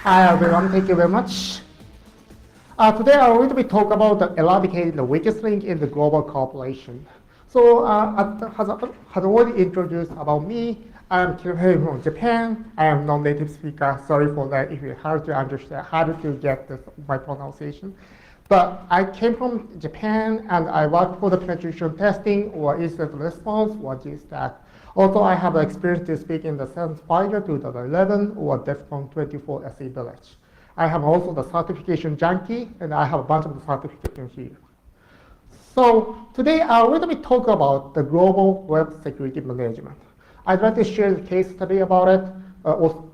Hi everyone, thank you very much. Today I'm going to be talking about eradicating the weakest link in the global cooperation. So has already introduced about me. I'm Kirei from Japan. I am non-native speaker. Sorry for that if it's hard to understand, hard to get my pronunciation. But I came from Japan and I worked for the penetration testing or incident response or GSTAC. Also, I have experience to speak in the SenseFighter 2011 or DEFCON 24 SE Village. I have also the certification junkie, and I have a bunch of the certifications here. So today I'm going to be talking about the global web security management. I'd like to share the case study about it,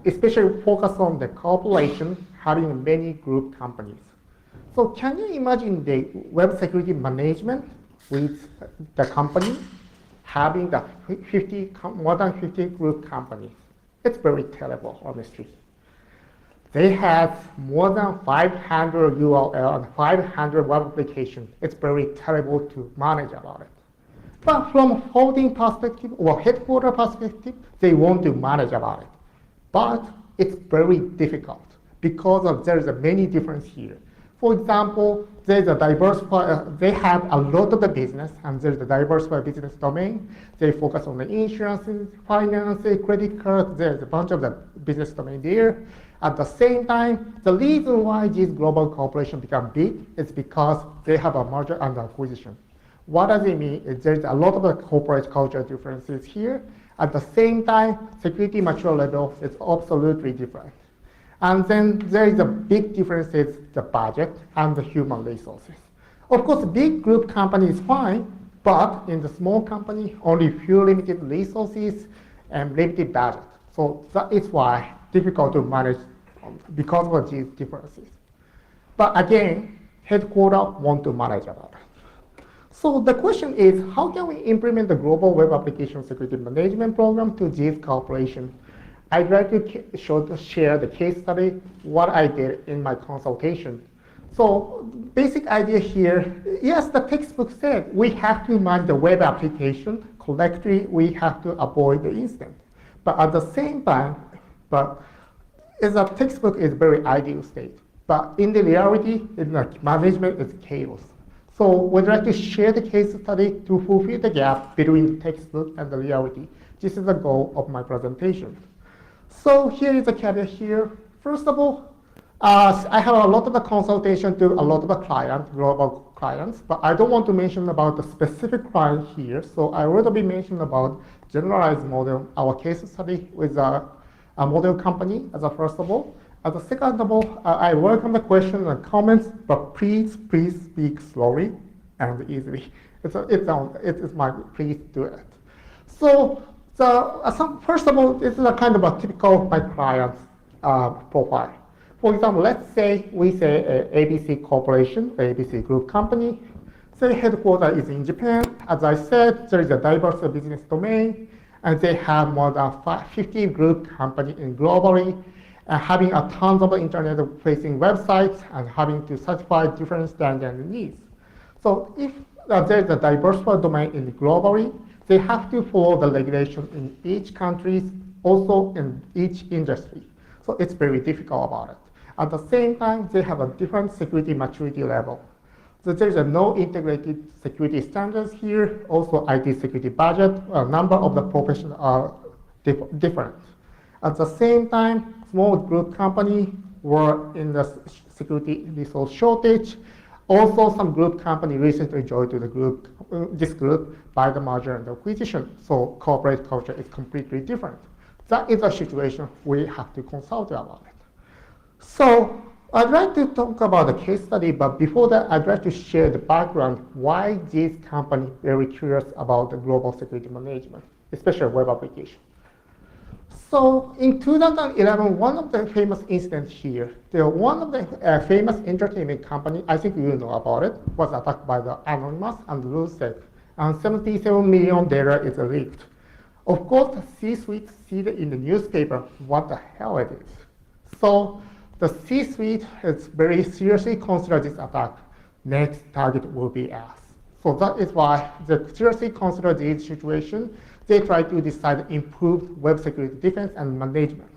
especially focus on the cooperation having many group companies. So can you imagine the web security management with the company having the more than 50 group companies? It's very terrible, honestly. They have more than 500 URL and 500 web applications. It's very terrible to manage about it. But from holding perspective or headquarter perspective, they want to manage about it. But it's very difficult because there's many differences here. For example, there's a they have a lot of the business, and there's a diversified business domain. They focus on the insurance, finance, credit cards. There's a bunch of the business domain there. At the same time, the reason why these global corporations become big is because they have a merger and acquisition. What does it mean? There's a lot of the corporate culture differences here. At the same time, security mature level is absolutely different. And then there is a big difference is the budget and the human resources. Of course, big group company is fine, but in the small company, only few limited resources and limited budget. So that is why difficult to manage because of these differences. But again, headquarters want to manage about it. So the question is, how can we implement the global web application security management program to these corporations? I'd like to share the case study, what I did in my consultation. So basic idea here, yes, the textbook said we have to manage the web application correctly, we have to avoid the incident. But at the same time, the textbook is very ideal state. But in the reality, management is chaos. So we'd like to share the case study to fulfill the gap between the textbook and the reality. This is the goal of my presentation. So here is a caveat here. First of all, I have a lot of the consultation to a lot of the clients, global clients, but I don't want to mention about the specific client here. So I will be mentioning about generalized model, our case study with a model company as a first of all. As a second of all, I welcome the questions and comments, but please speak slowly and easily. It's my please do it. So first of all, this is a kind of a typical my client's profile. For example, let's say we say ABC Corporation, ABC Group Company. Say headquarters is in Japan. As I said, there is a diverse business domain, and they have more than 50 group companies globally, and having a tons of internet-facing websites and having to satisfy different standards and needs. So if there's a diversified domain globally, they have to follow the regulation in each country, also in each industry. So it's very difficult about it. At the same time, they have a different security maturity level. So there's no integrated security standards here. Also, IT security budget, a number of the professionals are different. At the same time, small group company were in the security resource shortage. Also, some group company recently joined to this group by the merger and acquisition. So corporate culture is completely different. That is a situation we have to consult about it. So I'd like to talk about the case study, but before that, I'd like to share the background why this company is very curious about the global security management, especially web application. So in 2011, one of the famous incidents here, one of the famous entertainment company, I think you know about it, was attacked by the Anonymous and LootSec, and 77 million data is leaked. Of course, the C-suite see it in the newspaper what the hell it is. So the C-suite is very seriously consider this attack. Next target will be us. So that is why they seriously consider this situation. They try to decide improved web security defense and management.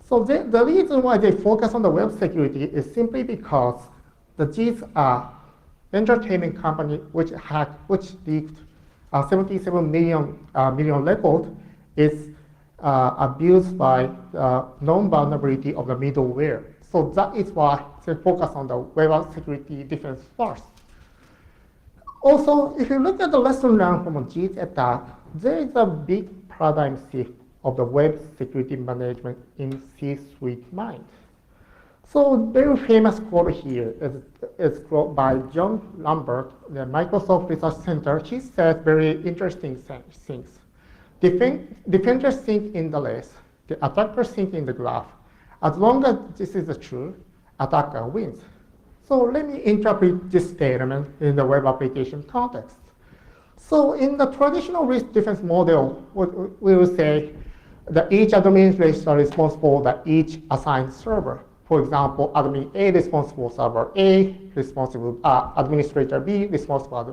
So the reason why they focus on the web security is simply because these are entertainment company which leaked 77 million record is abused by known vulnerability of the middleware. So that is why they focus on the web security defense first. Also, if you look at the lesson learned from a JIT attack, there is a big paradigm shift of the web security management in C-suite mind. So very famous quote here is quote by John Lambert, the Microsoft Research Center. He said very interesting things. Defenders think in the list, the attackers think in the graph. As long as this is true, attacker wins. So let me interpret this statement in the web application context. So in the traditional risk defense model, we will say that each administrator is responsible for each assigned server. For example, admin A responsible server A, responsible administrator B responsible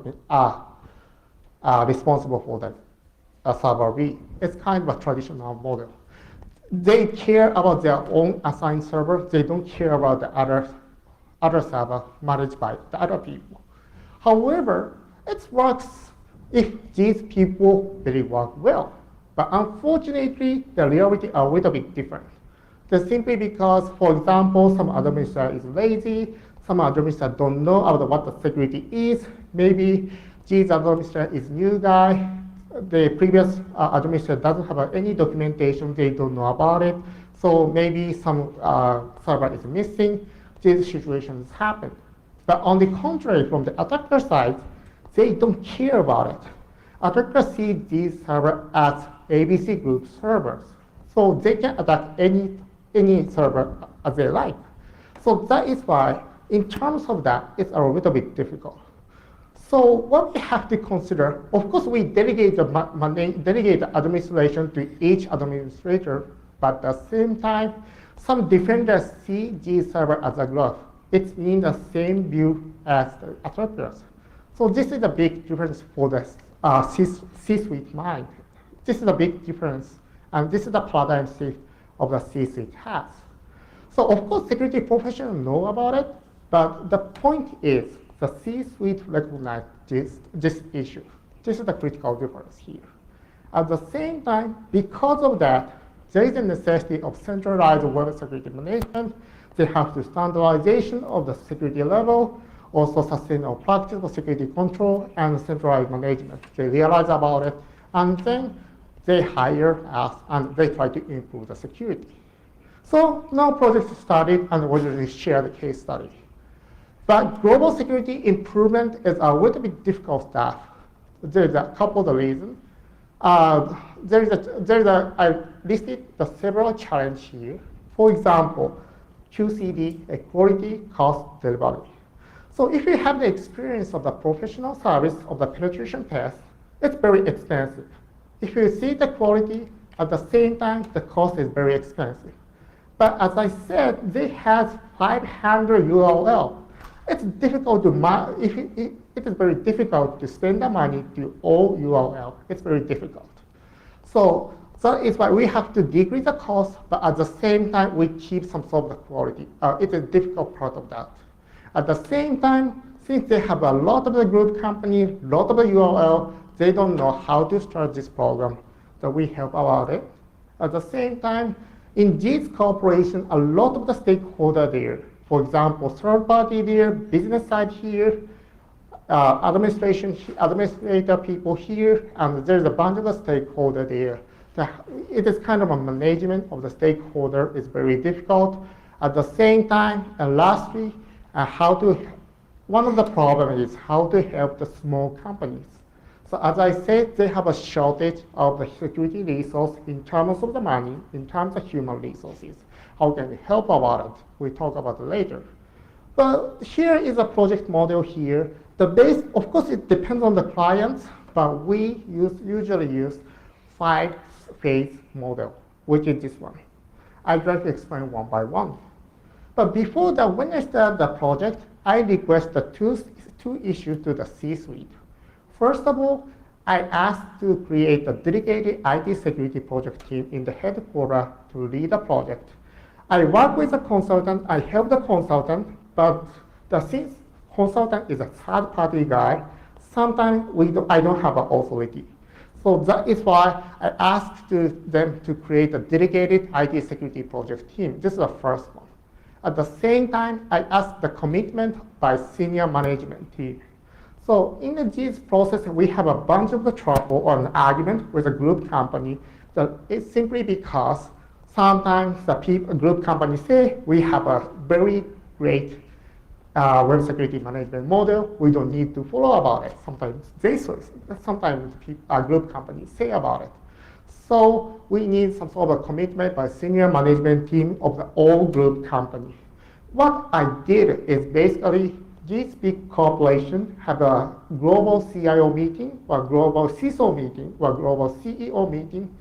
for the server B. It's kind of a traditional model. They care about their own assigned server. They don't care about the other server managed by the other people. However, it works if these people really work well. But unfortunately, the reality are a little bit different. That's simply because, for example, some administrator is lazy, some administrator don't know about what the security is. Maybe this administrator is new guy. The previous administrator doesn't have any documentation, they don't know about it. So maybe some server is missing. These situations happen. But on the contrary, from the attacker side, they don't care about it. Attackers see these servers as ABC group servers. So they can attack any server as they like. So that is why, in terms of that, it's a little bit difficult. So what we have to consider, of course, we delegate the administration to each administrator, but at the same time, some defenders see these servers as a graph. It's in the same view as the attackers. So this is a big difference for the C-suite mind. This is a big difference, and this is the paradigm shift of the C-suite has. So of course, security professionals know about it, but the point is the C-suite recognize this issue. This is the critical difference here. At the same time, because of that, there is a necessity of centralized web security management. They have the standardization of the security level, also sustainable practice of security control, and centralized management. They realize about it, and then they hire us, and they try to improve the security. So now project started, and we'll just share the case study. But global security improvement is a little bit difficult stuff. There's a couple of reasons. I listed the several challenges here. For example, QCD, quality, cost, delivery. So if you have the experience of the professional service of the penetration test, it's very expensive. If you see the quality, at the same time, the cost is very expensive. But as I said, they have 500 URL. It's difficult to it is very difficult to spend the money to all URL. It's very difficult. So that is why we have to decrease the cost, but at the same time, we keep some sort of the quality. It's a difficult part of that. At the same time, since they have a lot of the group company, a lot of the URL, they don't know how to start this program. So we help about it. At the same time, in this cooperation, a lot of the stakeholders there. For example, third party there, business side here, administrator people here, and there's a bunch of the stakeholder there. It is kind of a management of the stakeholder is very difficult. At the same time, and lastly, one of the problems is how to help the small companies. So as I said, they have a shortage of the security resource in terms of the money, in terms of human resources. How can we help about it? We talk about it later. But here is a project model here. The base, of course, it depends on the clients, but we usually use 5-phase model, which is this one. I'd like to explain one by one. But before that, when I started the project, I requested two issues to the C-suite. First of all, I asked to create a dedicated IT security project team in the headquarters to lead the project. I work with a consultant, I help the consultant, but since consultant is a third-party guy, sometimes I don't have an authority. So that is why I asked them to create a dedicated IT security project team. This is the first one. At the same time, I asked the commitment by senior management team. So in this process, we have a bunch of the trouble or an argument with a group company. That it's simply because sometimes the group companies say we have a very great web security management model. We don't need to follow about it. Sometimes group companies say about it. So we need some sort of a commitment by senior management team of the all group company. What I did is basically these big corporations have a global CIO meeting or global CISO meeting or global CEO meeting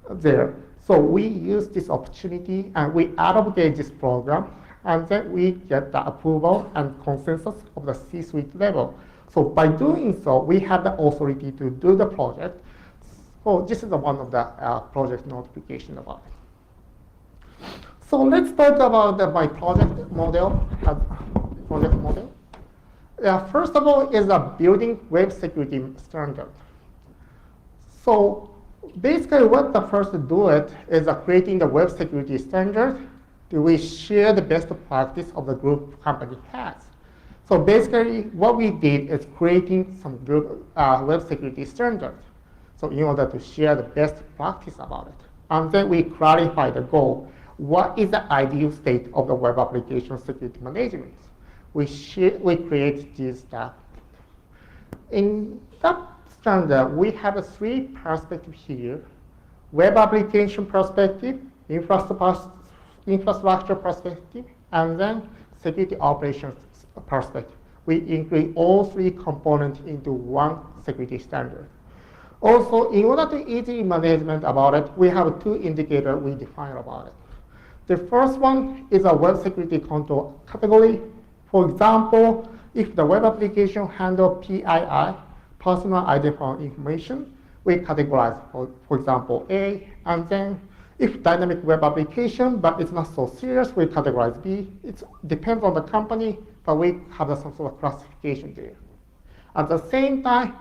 there. So we use this opportunity and we advocate this program, and then we get the approval and consensus of the C-suite level. So by doing so, we have the authority to do the project. So this is one of the project notification about it. So let's talk about my project model. First of all is a building web security standard. So basically what the first do it is creating the web security standard. We share the best practice of the group company has. So basically what we did is creating some group web security standard. So in order to share the best practice about it. And then we clarify the goal. What is the ideal state of the web application security management? We create this stuff. In that standard, we have three perspectives here. Web application perspective, infrastructure perspective, and then security operations perspective. We include all three components into one security standard. Also, in order to easily management about it, we have two indicators we define about it. The first one is a web security control category. For example, if the web application handles PII, personal identifying information, we categorize, for example, A, and then if dynamic web application, but it's not so serious, we categorize B. It depends on the company, but we have some sort of classification there. At the same time,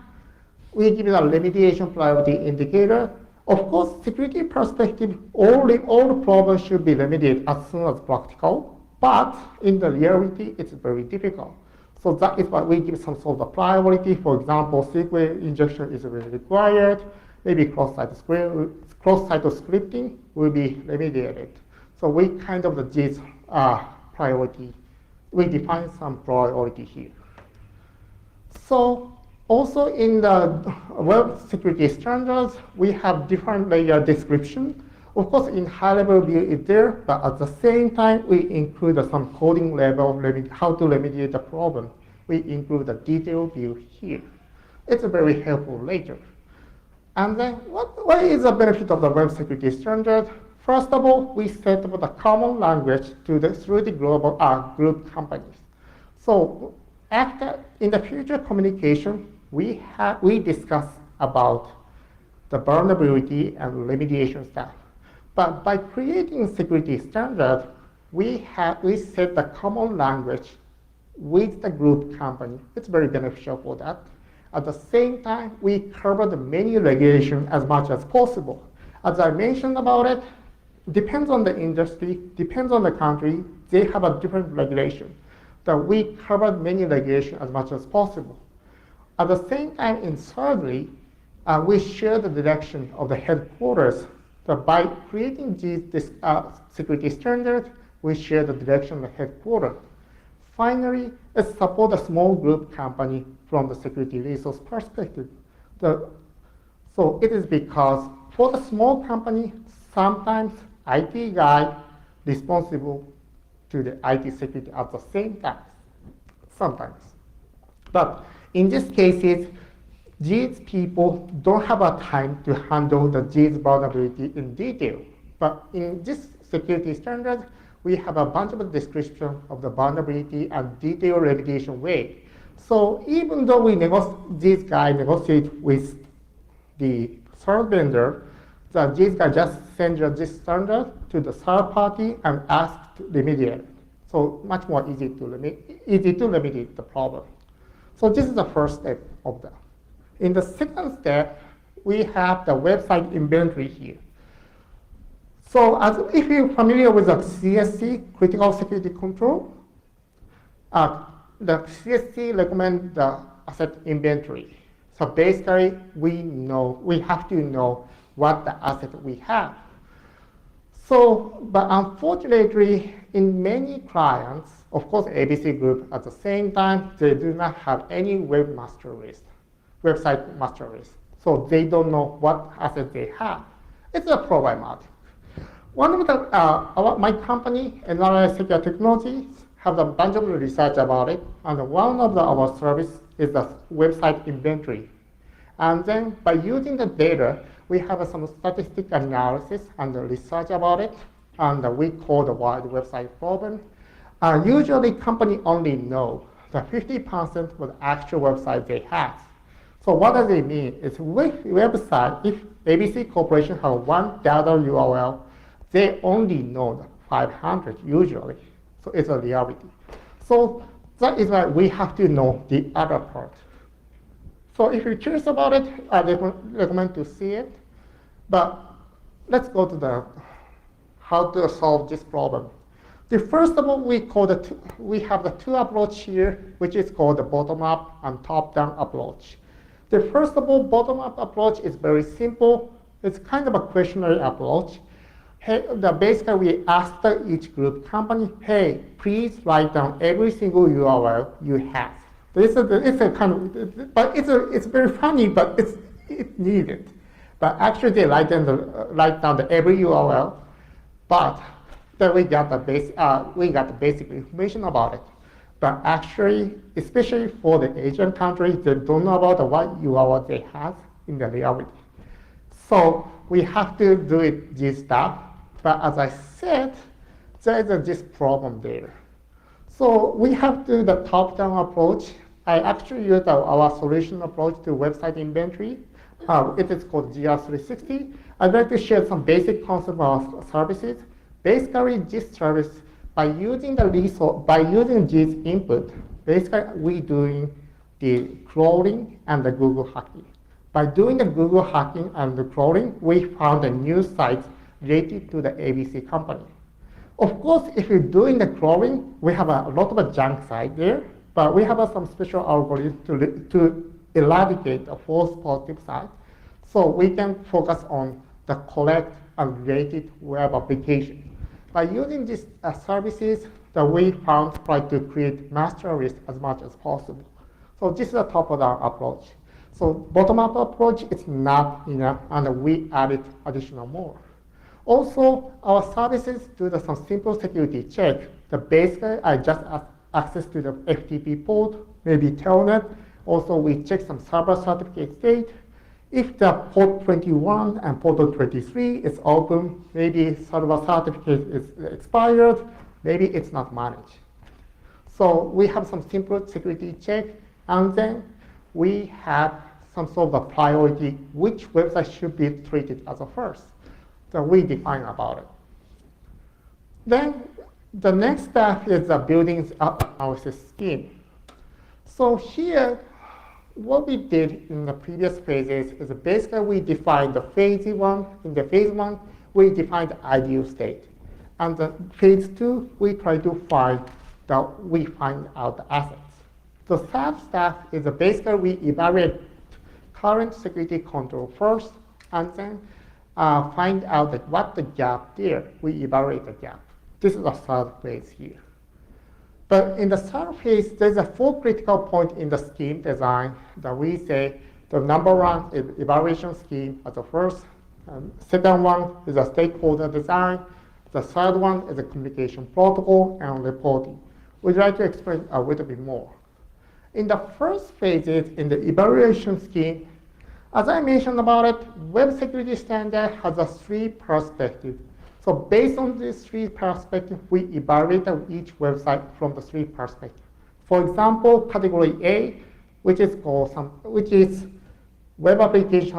we give it a remediation priority indicator. Of course, security perspective, all the problems should be remediated as soon as practical, but in the reality, it's very difficult. So that is why we give some sort of priority. For example, SQL injection is really required. Maybe cross-site scripting will be remediated. So we kind of this priority. We define some priority here. So also in the web security standards, we have different layer description. Of course, in high-level view is there, but at the same time, we include some coding level, how to remediate the problem. We include a detailed view here. It's very helpful later. And then what is the benefit of the web security standard? First of all, we set up the common language through the global group companies. So in the future communication, we discuss about the vulnerability and remediation stuff. But by creating security standard, we set the common language with the group company. It's very beneficial for that. At the same time, we cover the many regulations as much as possible. As I mentioned about it, depends on the industry, depends on the country, they have a different regulation. So we covered many regulations as much as possible. At the same time, in thirdly, we share the direction of the headquarters. So by creating this security standard, we share the direction of the headquarters. Finally, let's support a small group company from the security resource perspective. So it is because for the small company, sometimes IT guy responsible to the IT security at the same time, sometimes. But in these cases, these people don't have a time to handle these vulnerability in detail. But in this security standard, we have a bunch of description of the vulnerability and detailed remediation way. So even though this guy negotiate with the third vendor, the JIS guy just sends your JIS standard to the third party and asks to remediate it. So much more easy to remediate the problem. So this is the first step of that. In the second step, we have the website inventory here. So if you're familiar with the CSC, Critical Security Control, the CSC recommends the asset inventory. So basically, we have to know what the asset we have. So, but unfortunately, in many clients, of course, ABC Group, at the same time, they do not have any website master list. So they don't know what assets they have. It's a problematic. One of the, my company, NRI Secure Technologies, have a bunch of research about it, and one of our service is the website inventory. And then by using the data, we have some statistical analysis and research about it, and we call the wide website problem. Usually, company only know the 50% of the actual website they have. So what does it mean? It's with website, if ABC Corporation has one data URL, they only know the 500 usually. So it's a reality. So that is why we have to know the other part. So if you're curious about it, I recommend to see it. But let's go to the how to solve this problem. First of all, we have the two approach here, which is called the bottom-up and top-down approach. The first of all, bottom-up approach is very simple. It's kind of a questionnaire approach. Hey, basically, we ask each group company, hey, please write down every single URL you have. It's a kind of, but it's very funny, but it's needed. But actually, they write down every URL, but then we got the basic information about it. But actually, especially for the Asian countries, they don't know about what URL they have in the reality. So we have to do this stuff. But as I said, there is this problem there. So we have to do the top-down approach. I actually used our solution approach to website inventory. It is called GR360. I'd like to share some basic concept of services. Basically, this service, by using the resource, by using this input, basically we doing the crawling and the Google hacking. By doing the Google hacking and the crawling, we found a new site related to the ABC company. Of course, if you're doing the crawling, we have a lot of junk site there, but we have some special algorithm to eradicate a false positive site. So we can focus on the correct and related web application. By using these services that we found, try to create master list as much as possible. So this is a top-down approach. So bottom-up approach is not enough, and we added additional more. Also, our services do some simple security check. Basically, I just access to the FTP port, maybe telnet. Also, we check some server certificate state. If the port 21 and port 23 is open, maybe server certificate is expired, maybe it's not managed. So we have some simple security check, and then we have some sort of a priority, which website should be treated as a first. So we define about it. Then the next step is the building analysis scheme. So here, what we did in the previous phases is basically we defined the phase one. In the phase one, we defined the ideal state. And the phase two, we try to find out the assets. The third step is basically we evaluate current security control first, and then find out what the gap there. We evaluate the gap. This is the third phase here. But in the third phase, there's a 4 critical points in the scheme design that we say the number one is evaluation scheme as the first. Second one is a stakeholder design. The third one is a communication protocol and reporting. We'd like to explain a little bit more. In the first phases, in the evaluation scheme, as I mentioned about it, web security standard has a 3 perspectives. So based on these 3 perspectives, we evaluate each website from the 3 perspectives. For example, category A, which is web application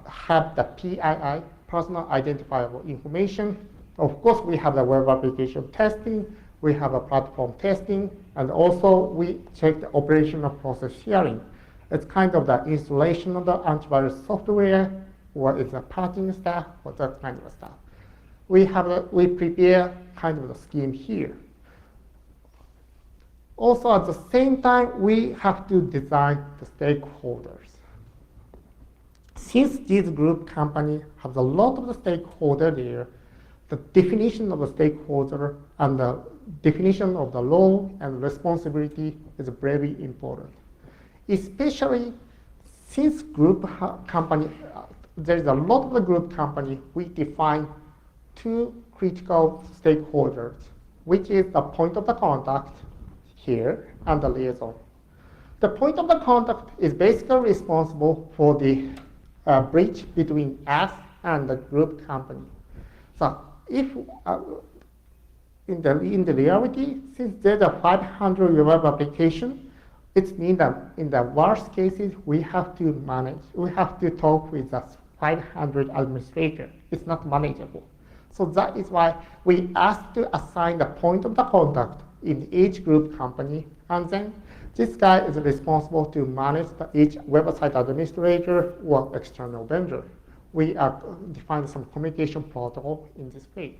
have the PII, personal identifiable information. Of course, we have the web application testing, we have a platform testing, and also we check the operational process sharing. It's kind of the installation of the antivirus software, or it's a patching stuff, or that kind of stuff. We prepare kind of the scheme here. Also, at the same time, we have to design the stakeholders. Since this group company has a lot of the stakeholder there, the definition of the stakeholder and the definition of the role and responsibility is very important. Especially since group company, there's a lot of the group company, we define two critical stakeholders, which is the point of the contact here and the liaison. The point of the contact is basically responsible for the bridge between us and the group company. So if in the reality, since there's a 500 web application, it means that in the worst cases, we have to talk with the 500 administrator. It's not manageable. So that is why we ask to assign the point of the contact in each group company, and then this guy is responsible to manage each website administrator or external vendor. We define some communication protocol in this way.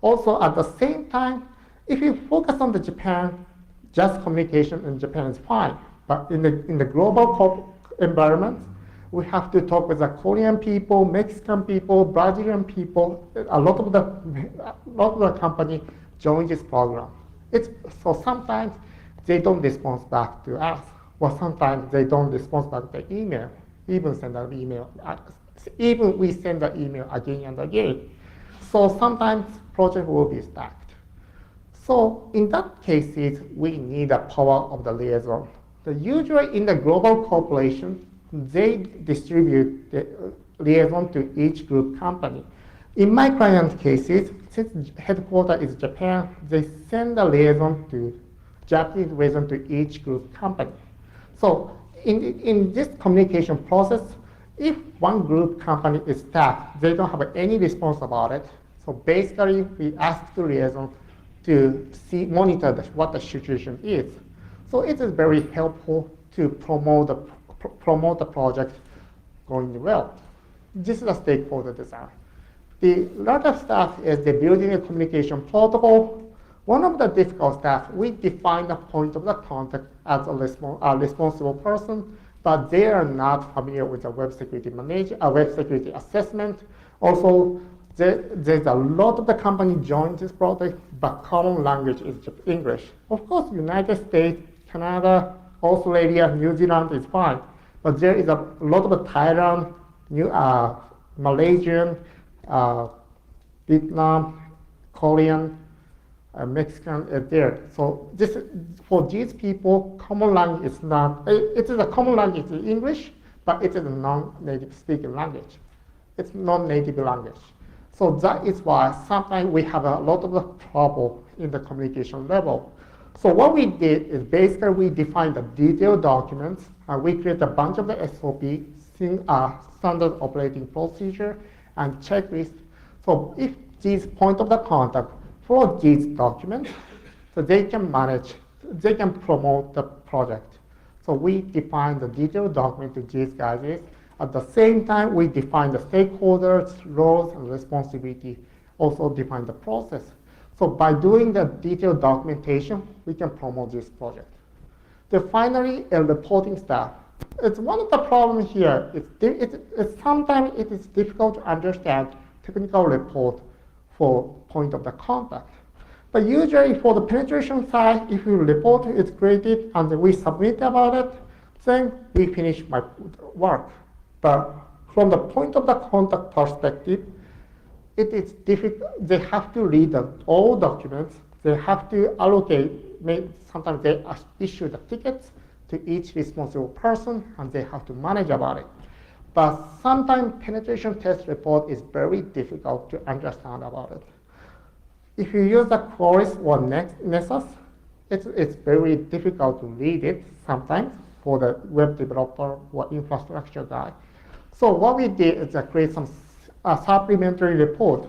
Also, at the same time, if you focus on the Japan, just communication in Japan is fine. But in the global environment, we have to talk with the Korean people, Mexican people, Brazilian people. A lot of the company join this program. So sometimes they don't respond back to us, or sometimes they don't respond back to the email, even send an email. Even we send the email again and again. So sometimes project will be stacked. So in that cases, we need the power of the liaison. Usually in the global corporation, they distribute the liaison to each group company. In my client cases, since headquarters is Japan, they send the liaison to Japanese liaison to each group company. So in this communication process, if one group company is stacked, they don't have any response about it. So basically, we ask the liaison to monitor what the situation is. So it is very helpful to promote the project going well. This is a stakeholder design. The latter stuff is the building a communication protocol. One of the difficult stuff, we define the point of the contact as a responsible person, but they are not familiar with the web security web security assessment. Also, there's a lot of the company join this project, but common language is English. Of course, United States, Canada, Australia, New Zealand is fine, but there is a lot of Thailand, Malaysian, Vietnam, Korean, Mexican is there. So for these people, common language is not, it is a common language in English, but it is a non-native speaking language. It's non-native language. So that is why sometimes we have a lot of trouble in the communication level. So what we did is basically we defined the detailed documents, and we create a bunch of the SOP, standard operating procedure, and checklist. So if these point of the contact for these documents, so they can promote the project. So we define the detailed document to these guys. At the same time, we define the stakeholders, roles, and responsibility, also define the process. So by doing the detailed documentation, we can promote this project. Then finally, a reporting staff. It's one of the problems here. Sometimes it is difficult to understand technical report for point of the contact. But usually for the penetration side, if you report is created and we submit about it, then we finish my work. But from the point of the contact perspective, it is difficult. They have to read all documents. They have to allocate. Sometimes they issue the tickets to each responsible person, and they have to manage about it. But sometimes penetration test report is very difficult to understand about it. If you use the Chorus or Nessus, it's very difficult to read it sometimes for the web developer or infrastructure guy. So what we did is create some a supplementary report.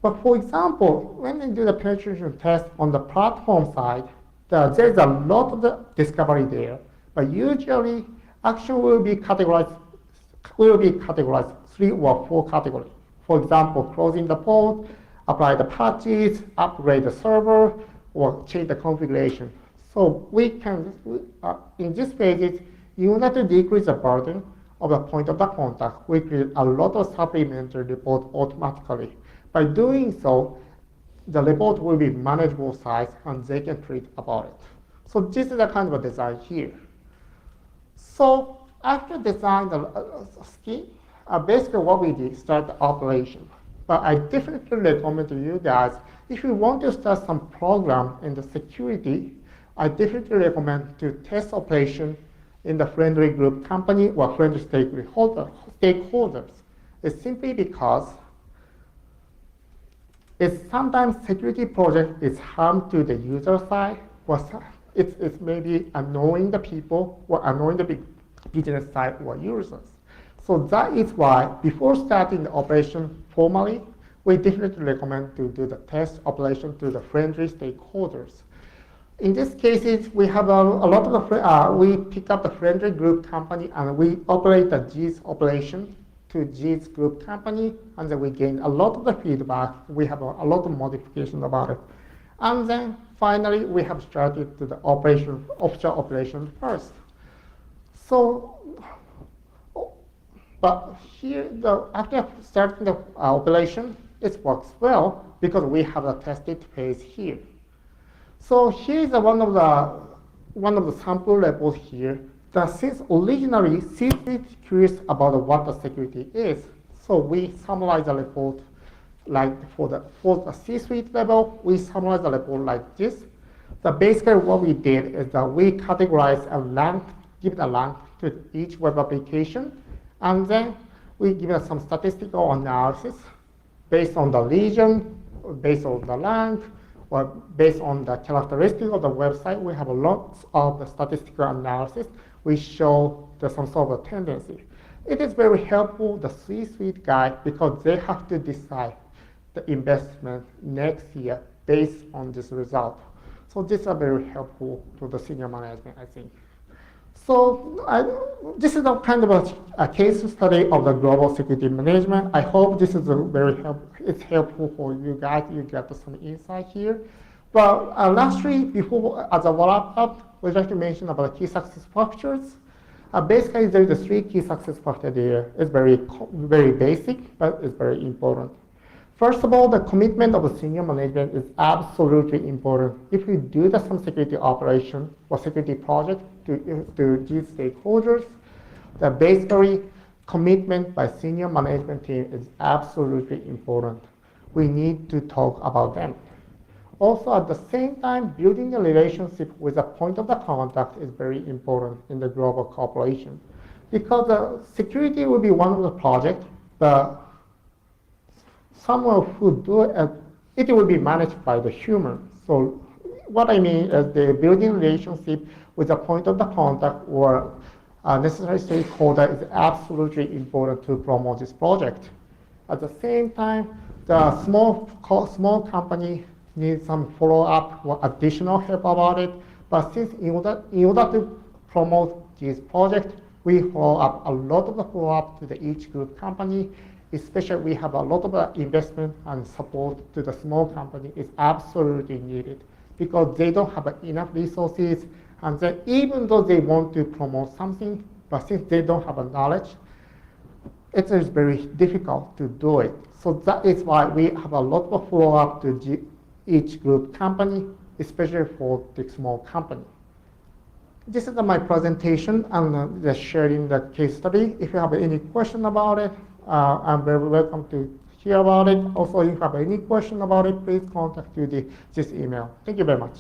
But for example, when you do the penetration test on the platform side, there's a lot of the discovery there. But usually, action will be categorized 3 or 4 categories. For example, closing the port, apply the patches, upgrade the server, or change the configuration. So we can, in these phases, in order to decrease the burden of the point of the contact, we create a lot of supplementary reports automatically. By doing so, the report will be manageable size and they can treat about it. So this is the kind of a design here. So after design the scheme, basically what we did, start the operation. But I definitely recommend to you guys, if you want to start some program in the security, I definitely recommend to test operation in the friendly group company or friendly stakeholders. It's simply because it's sometimes security project is harm to the user side, or it's maybe annoying the people or annoying the business side or users. So that is why before starting the operation formally, we definitely recommend to do the test operation to the friendly stakeholders. In this cases, we have a lot of the, we pick up the friendly group company and we operate the GIS operation to GIS group company, and then we gain a lot of the feedback. We have a lot of modification about it. And then finally, we have started to the offshore operation first. So, but here, after starting the operation, it works well because we have a tested phase here. So here is one of the sample reports here. Since originally C-suite curious about what the security is, so we summarize the report like for the C-suite level, we summarize the report like this. So basically what we did is that we categorize a rank, give a rank to each web application, and then we give it some statistical analysis based on the region, based on the rank, or based on the characteristics of the website. We have a lot of the statistical analysis. We show some sort of a tendency. It is very helpful, the C-suite guy, because they have to decide the investment next year based on this result. So these are very helpful to the senior management, I think. So this is a kind of a case study of the global security management. I hope this is it's helpful for you guys. You get some insight here. But lastly, before as a wrap-up, we'd like to mention about the key success factors. Basically, there are 3 key success factors there. It's very basic, but it's very important. First of all, the commitment of the senior management is absolutely important. If we do some security operation or security project to these stakeholders, the basically commitment by senior management team is absolutely important. We need to talk about them. Also, at the same time, building a relationship with the point of the contact is very important in the global corporation, because the security will be one of the projects, but someone who do it, it will be managed by the human. So what I mean is the building relationship with the point of the contact or necessary stakeholder is absolutely important to promote this project. At the same time, the small company needs some follow-up or additional help about it. But since in order to promote this project, we follow up a lot of the follow-up to each group company. Especially we have a lot of investment and support to the small company is absolutely needed because they don't have enough resources, and then even though they want to promote something, but since they don't have a knowledge, it is very difficult to do it. So that is why we have a lot of follow-up to each group company, especially for the small company. This is my presentation and sharing the case study. If you have any question about it, I'm very welcome to hear about it. Also, if you have any question about it, please contact this email. Thank you very much.